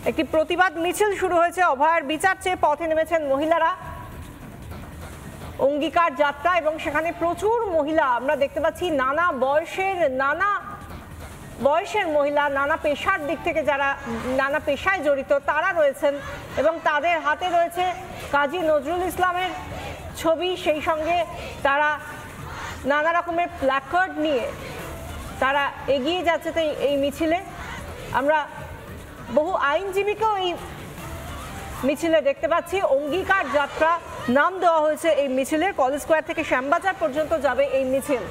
একটি প্রতিবাদ মিছিল শুরু হয়েছে। অভয়ার বিচার চেয়ে পথে নেমেছেন মহিলারা। অঙ্গীকার যাত্রা এবং সেখানে প্রচুর মহিলা আমরা দেখতে পাচ্ছি, নানা বয়সের মহিলা, নানা পেশার দিক থেকে যারা নানা পেশায় জড়িত তারা রয়েছেন এবং তাদের হাতে রয়েছে কাজী নজরুল ইসলামের ছবি। সেই সঙ্গে তারা নানা রকমের প্ল্যাকার্ড নিয়ে তারা এগিয়ে যাচ্ছে এই মিছিলে। আমরা বহু আইনজীবীকেও এই মিছিলে দেখতে পাচ্ছি। অঙ্গীকার যাত্রা নাম দেওয়া হয়েছে এই মিছিলের। কলেজ স্কোয়ার থেকে শ্যামবাজার পর্যন্ত যাবে এই মিছিল।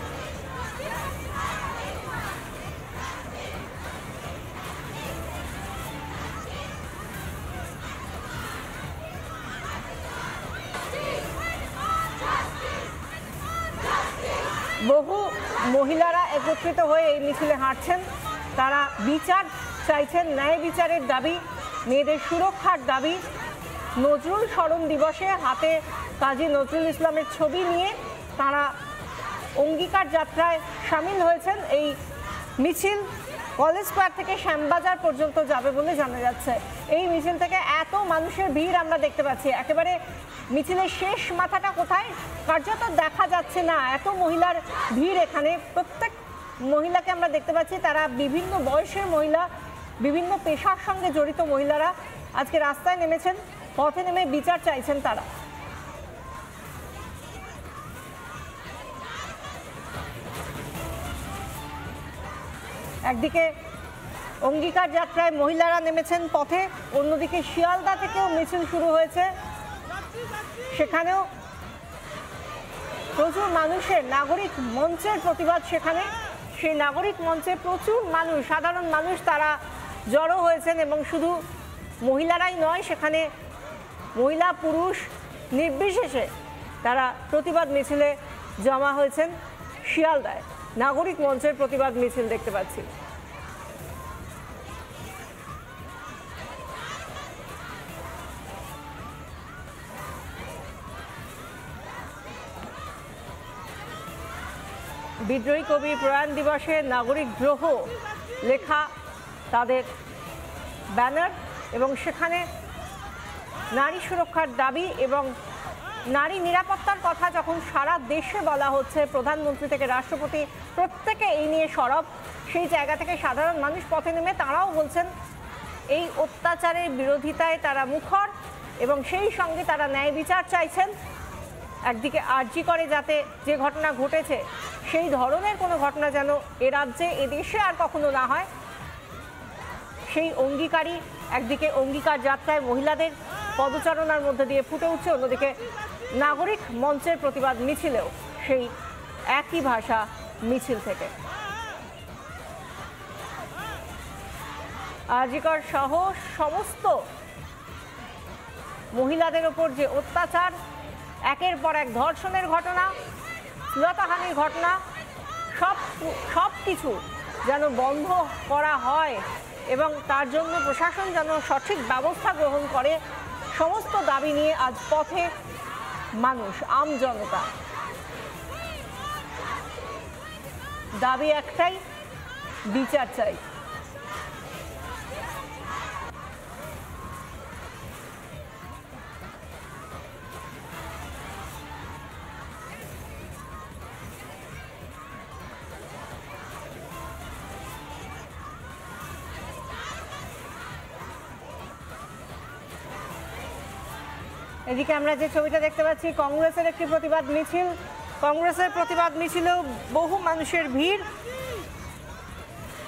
বহু মহিলারা একত্রিত হয়ে এই মিছিলে হাঁটছেন। তারা বিচার চাইছেন, ন্যায় বিচারের দাবি, মেয়েদের সুরক্ষার দাবি। নজরুল স্মরণ দিবসে হাতে কাজী নজরুল ইসলামের ছবি নিয়ে তারা অঙ্গীকার যাত্রায় সামিল হয়েছেন। এই মিছিল কলেজ স্কোয়ার থেকে শ্যামবাজার পর্যন্ত যাবে বলে জানা যাচ্ছে। এই মিছিল থেকে এত মানুষের ভিড় আমরা দেখতে পাচ্ছি, একেবারে মিছিলের শেষ মাথাটা কোথায় কার্যত দেখা যাচ্ছে না, এত মহিলার ভিড় এখানে। প্রত্যেক মহিলাকে আমরা দেখতে পাচ্ছি, তারা বিভিন্ন বয়সের মহিলা, বিভিন্ন পেশার সঙ্গে জড়িত মহিলারা আজকে রাস্তায় নেমেছেন, পথে নেমে বিচার চাইছেন তারা। একদিকে অঙ্গীকার যাত্রায় মহিলারা নেমেছেন পথে, অন্যদিকে শিয়ালদা থেকেও মিছিল শুরু হয়েছে। সেখানেও প্রচুর মানুষের নাগরিক মঞ্চের প্রতিবাদ। সেখানে সেই নাগরিক মঞ্চে প্রচুর মানুষ, সাধারণ মানুষ তারা জড়ো হয়েছেন এবং শুধু মহিলারাই নয়, সেখানে মহিলা পুরুষ নির্বিশেষে তারা প্রতিবাদ মিছিলে জমা হয়েছেন। শিয়ালদায় নাগরিক মঞ্চের প্রতিবাদ মিছিল দেখতে পাচ্ছি। বিদ্রোহী কবির প্রয়াণ দিবসে নাগরিক দ্রোহ লেখা তাদের ব্যানার এবং সেখানে নারী সুরক্ষার দাবি এবং নারী নিরাপত্তার কথা যখন সারা দেশে বলা হচ্ছে, প্রধানমন্ত্রী থেকে রাষ্ট্রপতি প্রত্যেকে এই নিয়ে সরব, সেই জায়গা থেকে সাধারণ মানুষ পথে নেমে তারাও বলছেন এই অত্যাচারের বিরোধিতায় তারা মুখর এবং সেই সঙ্গে তারা ন্যায় বিচার চাইছেন। একদিকে আরজি করে যাতে যে ঘটনা ঘটেছে সেই ধরনের কোনো ঘটনা যেন এ রাজ্যে এদেশে আর কখনো না হয়, সেই অঙ্গীকারী একদিকে অঙ্গীকার যাত্রায় মহিলাদের পদচারণার মধ্যে দিয়ে ফুটে উঠছে, অন্যদিকে নাগরিক মঞ্চের প্রতিবাদ মিছিলেও সেই একই ভাষা মিছিল থেকে। আরজিকর সহ সমস্ত মহিলাদের ওপর যে অত্যাচার, একের পর এক ধর্ষণের ঘটনা, শ্লীলতাহানির ঘটনা, সব কিছু যেন বন্ধ করা হয় এবং তার জন্য প্রশাসন যেন সঠিক ব্যবস্থা গ্রহণ করে, সমস্ত দাবি নিয়ে আজ পথে মানুষ, আম জনতা। দাবি একটাই, বিচার চাই। এদিকে আমরা যে ছবিটা দেখতে পাচ্ছি, কংগ্রেসের একটি প্রতিবাদ মিছিল। কংগ্রেসের প্রতিবাদ মিছিলেও বহু মানুষের ভিড়।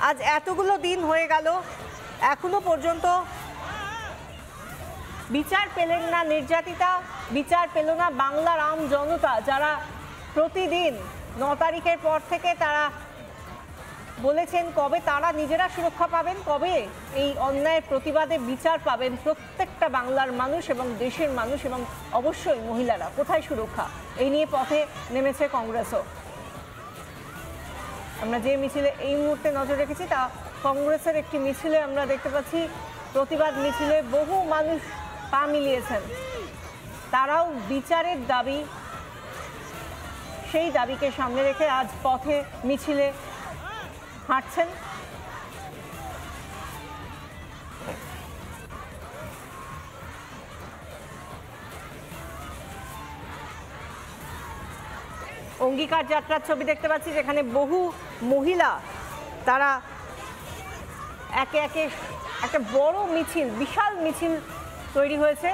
আজ এতগুলো দিন হয়ে গেল, এখনো পর্যন্ত বিচার পেলেন না নির্যাতিতা, বিচার পেল না বাংলার আম জনতা, যারা প্রতিদিন 9 তারিখের পর থেকে তারা বলেছেন কবে তারা নিজেরা সুরক্ষা পাবেন, কবে এই অন্যায়ের প্রতিবাদে বিচার পাবেন প্রত্যেকটা বাংলার মানুষ এবং দেশের মানুষ এবং অবশ্যই মহিলারা। কোথায় সুরক্ষা, এই নিয়ে পথে নেমেছে কংগ্রেসও। আমরা যে মিছিলে এই মুহূর্তে নজর রেখেছি তা কংগ্রেসের একটি মিছিলে আমরা দেখতে পাচ্ছি। প্রতিবাদ মিছিলে বহু মানুষ পা মিলিয়েছেন, তারাও বিচারের দাবি, সেই দাবিকে সামনে রেখে আজ পথে মিছিলে হাঁটছেন। অঙ্গীকার যাত্রার ছবি দেখতে পাচ্ছি, যেখানে বহু মহিলা তারা একে একে একটা বড় মিছিল, বিশাল মিছিল তৈরি হয়েছে।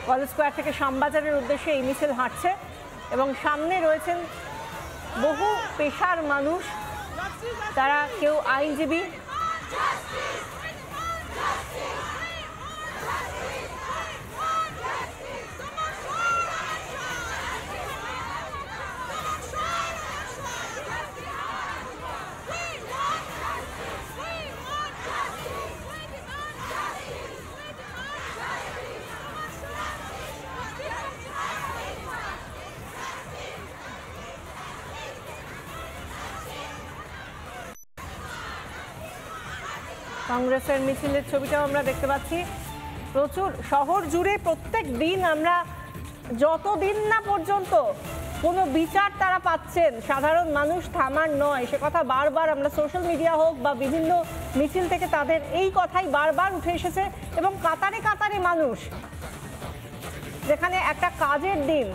কলেজ স্কোয়ার থেকে শ্যামবাজারের উদ্দেশ্যে এই মিছিল হাঁটছে এবং সামনে রয়েছেন বহু পেশার মানুষ, তারা কেউ আইনজীবী, কংগ্রেসের মিছিলের ছবিটাও আমরা দেখতে পাচ্ছি। প্রচুর শহর জুড়ে প্রত্যেক দিন আমরা, যতদিন না পর্যন্ত কোনো বিচার তারা পাচ্ছেন, সাধারণ মানুষ থামার নয়, সে কথা বারবার আমরা সোশ্যাল মিডিয়া হোক বা বিভিন্ন মিছিল থেকে তাদের এই কথাই বারবার উঠে এসেছে। এবং কাতারে কাতারে মানুষ, যেখানে একটা কাজের দিন,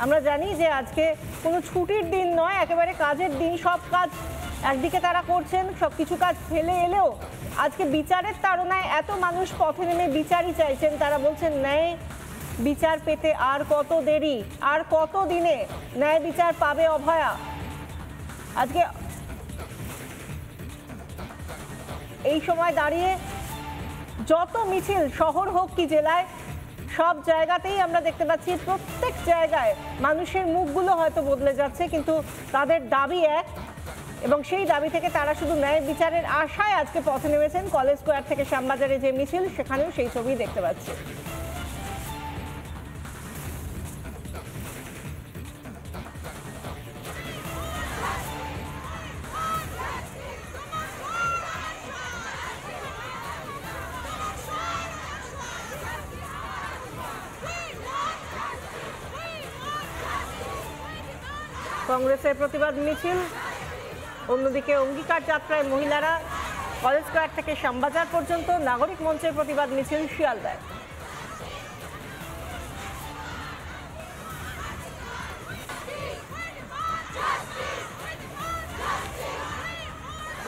আমরা জানি যে আজকে কোনো ছুটির দিন নয়, একেবারে কাজের দিন, সব কাজ একদিকে তারা করছেন, সব কিছু কাজ ফেলে এলেও আজকে বিচারের তাড়নায় এত মানুষ পথে নেমে বিচারই চাইছেন। তারা বলছেন ন্যায় বিচার পেতে আর কত দেরি, আর কত দিনে ন্যায় বিচার পাবে অভয়া। আজকে এই সময় দাঁড়িয়ে যত মিছিল, শহর হোক কি জেলায়, সব জায়গাতেই আমরা দেখতে পাচ্ছি প্রত্যেক জায়গায় মানুষের মুখগুলো হয়তো বদলে যাচ্ছে, কিন্তু তাদের দাবি এক, এবং সেই দাবি থেকে তারা শুধু ন্যায় বিচারের আশায় আজকে পথে নেমেছেন। কলেজ স্কোয়ার থেকে শ্যামবাজারে যে মিছিল, সেখানেও সেই ছবি দেখতে পাচ্ছি। কংগ্রেসের প্রতিবাদ মিছিল, অন্যদিকে অঙ্গীকার যাত্রায় মহিলারা কলেজ স্কোয়ার থেকে শ্যামবাজার পর্যন্ত, নাগরিক মঞ্চের প্রতিবাদ মিছিল শিয়ালদায়।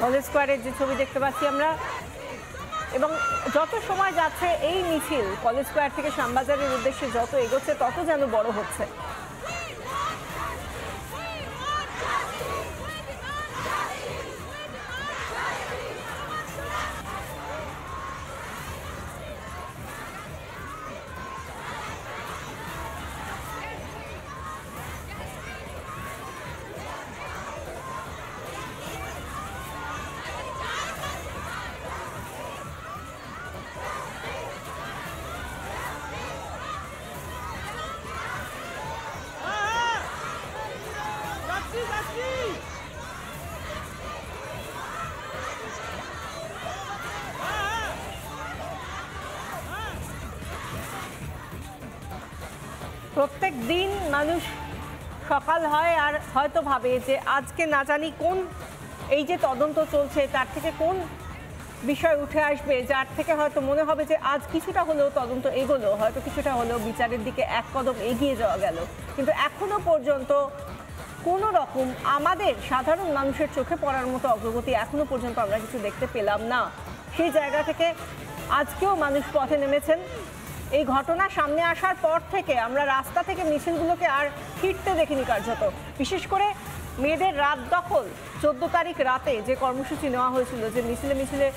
কলেজ স্কোয়ারের যে ছবি দেখতে পাচ্ছি আমরা, এবং যত সময় যাচ্ছে এই মিছিল কলেজ স্কোয়ার থেকে শ্যামবাজারের উদ্দেশ্যে যত এগোচ্ছে তত যেন বড় হচ্ছে। প্রত্যেক দিন মানুষ সকাল হয় আর হয়তো ভাবে যে আজকে না জানি কোন, এই যে তদন্ত চলছে তার থেকে কোন বিষয় উঠে আসবে, যার থেকে হয়তো মনে হবে যে আজ কিছুটা হলেও তদন্ত এগোলো, হয়তো কিছুটা হলেও বিচারের দিকে এক কদম এগিয়ে যাওয়া গেল। কিন্তু এখনো পর্যন্ত কোনো রকম আমাদের সাধারণ মানুষের চোখে পড়ার মতো অগ্রগতি এখনো পর্যন্ত আমরা কিছু দেখতে পেলাম না। সেই জায়গা থেকে আজকেও মানুষ পথে নেমেছেন। এই ঘটনা সামনে আসার পর থেকে আমরা রাস্তা থেকে মিছিলগুলোকে আর ফিরতে দেখিনি কার্যত। বিশেষ করে মেয়েদের রাত দখল, 14 তারিখ রাতে যে কর্মসূচি নেওয়া হয়েছিল, যে মিছিলে মিছিলে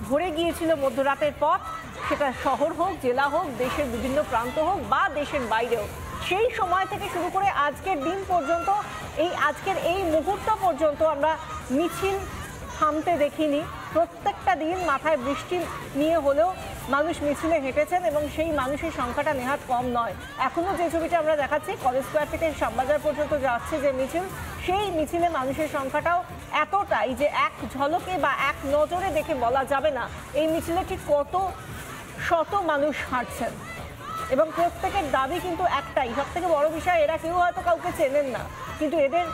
ভরে গিয়েছিল মধ্যরাতের পথ, সেটা শহর হোক, জেলা হোক, দেশের বিভিন্ন প্রান্ত হোক বা দেশের বাইরেও, সেই সময় থেকে শুরু করে আজকের দিন পর্যন্ত, এই আজকের এই মুহূর্ত পর্যন্ত আমরা মিছিল থামতে দেখিনি। প্রত্যেকটা দিন মাথায় বৃষ্টি নিয়ে হলেও মানুষ মিছিলে হেঁটেছেন এবং সেই মানুষের সংখ্যাটা নেহাত কম নয়। এখনও যে ছবিটা আমরা দেখাচ্ছি, কলেজ স্কোয়ার থেকে শ্যামবাজার পর্যন্ত যাচ্ছে যে মিছিল, সেই মিছিলে মানুষের সংখ্যাটাও এতটাই যে এক ঝলকে বা এক নজরে দেখে বলা যাবে না এই মিছিলে ঠিক কত শত মানুষ হাঁটছেন। এবং প্রত্যেকের দাবি কিন্তু একটাই, সব থেকে বড় বিষয়, এরা কেউ হয়তো কাউকে চেনেন না, কিন্তু এদের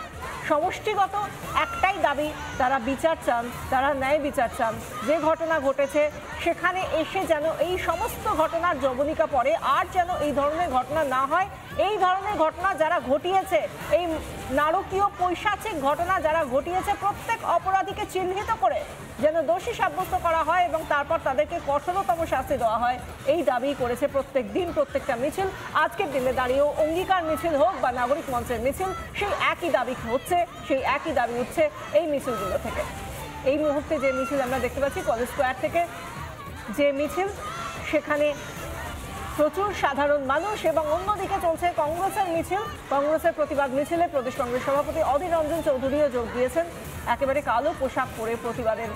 সমষ্টিগত একটাই দাবি, তারা বিচার চান, তারা ন্যায় বিচার চান। যে ঘটনা ঘটেছে সেখানে এসে যেন এই সমস্ত ঘটনার জবনিকা পড়ে, আর যেন এই ধরনের ঘটনা না হয়, এই ধরনের ঘটনা যারা ঘটিয়েছে, এই নারকীয় পৈশাচিক ঘটনা যারা ঘটিয়েছে, প্রত্যেক অপরাধীকে চিহ্নিত করে যেন দোষী সাব্যস্ত করা হয় এবং তারপর তাদেরকে কঠোরতম শাস্তি দেওয়া হয়, এই দাবি করেছে প্রত্যেক দিন প্রত্যেকটা মিছিল। আজকের দিনে দাঁড়িয়েও অঙ্গীকার মিছিল হোক বা নাগরিক মঞ্চের মিছিল, সেই একই দাবি হচ্ছে, সেই একই দাবি উঠছে এই মিছিলগুলো থেকে। এই মুহূর্তে যে মিছিল আমরা দেখতে পাচ্ছি কলেজ স্কোয়ার থেকে, যে মিছিল, সেখানে প্রচুর সাধারণ মানুষ এবং অন্যদিকে চলছে কংগ্রেসের মিছিল। কংগ্রেসের প্রতিবাদ মিছিলে প্রদেশ কংগ্রেস সভাপতি অধীর রঞ্জন চৌধুরীও যোগ দিয়েছেন। একেবারে কালো পোশাক পরে প্রতিবাদের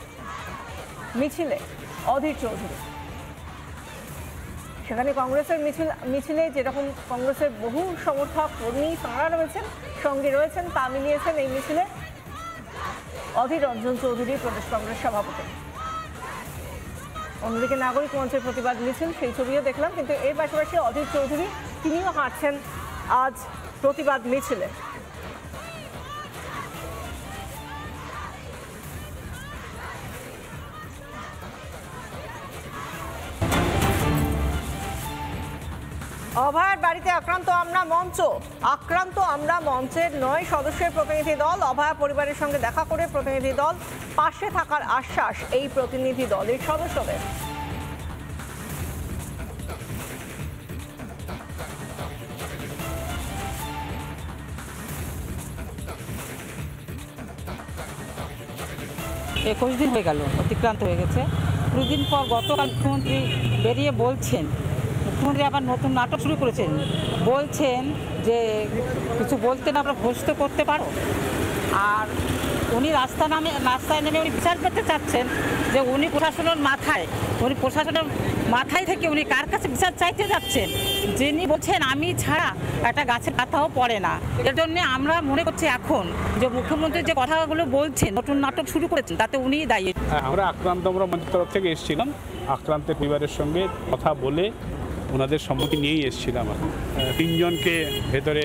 মিছিলে অধীর চৌধুরী। সেখানে কংগ্রেসের মিছিলে যেরকম কংগ্রেসের বহু সমর্থক কর্মী তাঁরা রয়েছেন, সঙ্গে রয়েছেন, তা মিলিয়েছেন এই মিছিলে অধীর রঞ্জন চৌধুরী, প্রদেশ কংগ্রেস সভাপতি। অন্যদিকে নাগরিক মঞ্চের প্রতিবাদ মিছিল, সেই ছবিও দেখলাম, কিন্তু এর পাশাপাশি অধীর চৌধুরী তিনিও হাঁটছেন আজ প্রতিবাদ মিছিলে। অভয়ার বাড়িতে আক্রান্ত আমরা মঞ্চের 9 সদস্যের প্রতিনিধি দল। অভয়া পরিবারের সঙ্গে দেখা করে প্রতিনিধি দল পাশে থাকার আশ্বাস এই প্রতিনিধি দলের সদস্যদের। একুশ দিন হয়ে গেল, অতিক্রান্ত হয়ে গেছে। 2 দিন পর গতকাল মুখ্যমন্ত্রী বেরিয়ে বলছেন, মুখ্যমন্ত্রী আবার নতুন নাটক শুরু করেছেন, বলছেন কিছু বলতে না আমরা ঘোষিত করতে পারো। আর উনি রাস্তায় নেমে উনি বিচার পেতে চাচ্ছেন যে উনি প্রশাসনের মাথায় থেকে উনি কার কাছে বিচার চাইতে যাচ্ছেন, যিনি বলছেন আমি ছাড়া একটা গাছের পাতাও পড়ে না। এর জন্য আমরা মনে করছি এখন যে মুখ্যমন্ত্রী যে কথাগুলো বলছেন, নতুন নাটক শুরু করেছেন, তাতে উনিই দায়ী। আমরা মঞ্চের তরফ থেকে এসেছিলাম, আক্রান্তের পরিবারের সঙ্গে কথা বলে ওনাদের সম্মতি নিয়েই এসেছিলাম। 3 জনকে ভেতরে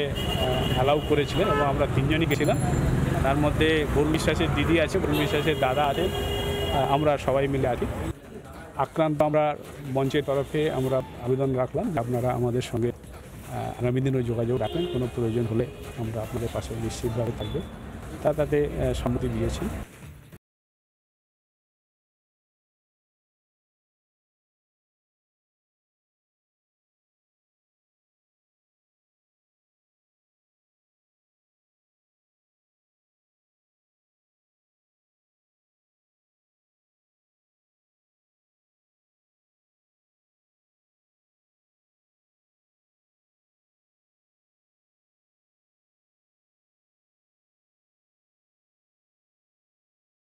অ্যালাউ করেছিলেন এবং আমরা 3 জনই গেছিলাম। তার মধ্যে বরুণ বিশ্বাসের দিদি আছে, বরুণ বিশ্বাসের দাদা আছে, আমরা সবাই মিলে আছি। আক্রান্ত আমরা মঞ্চের তরফে আমরা আবেদন রাখলাম যে আপনারা আমাদের সঙ্গে আগামী দিনও যোগাযোগ রাখেন, কোনো প্রয়োজন হলে আমরা আপনাদের পাশে নিশ্চিতভাবে থাকবে। তাতে সম্মতি দিয়েছি।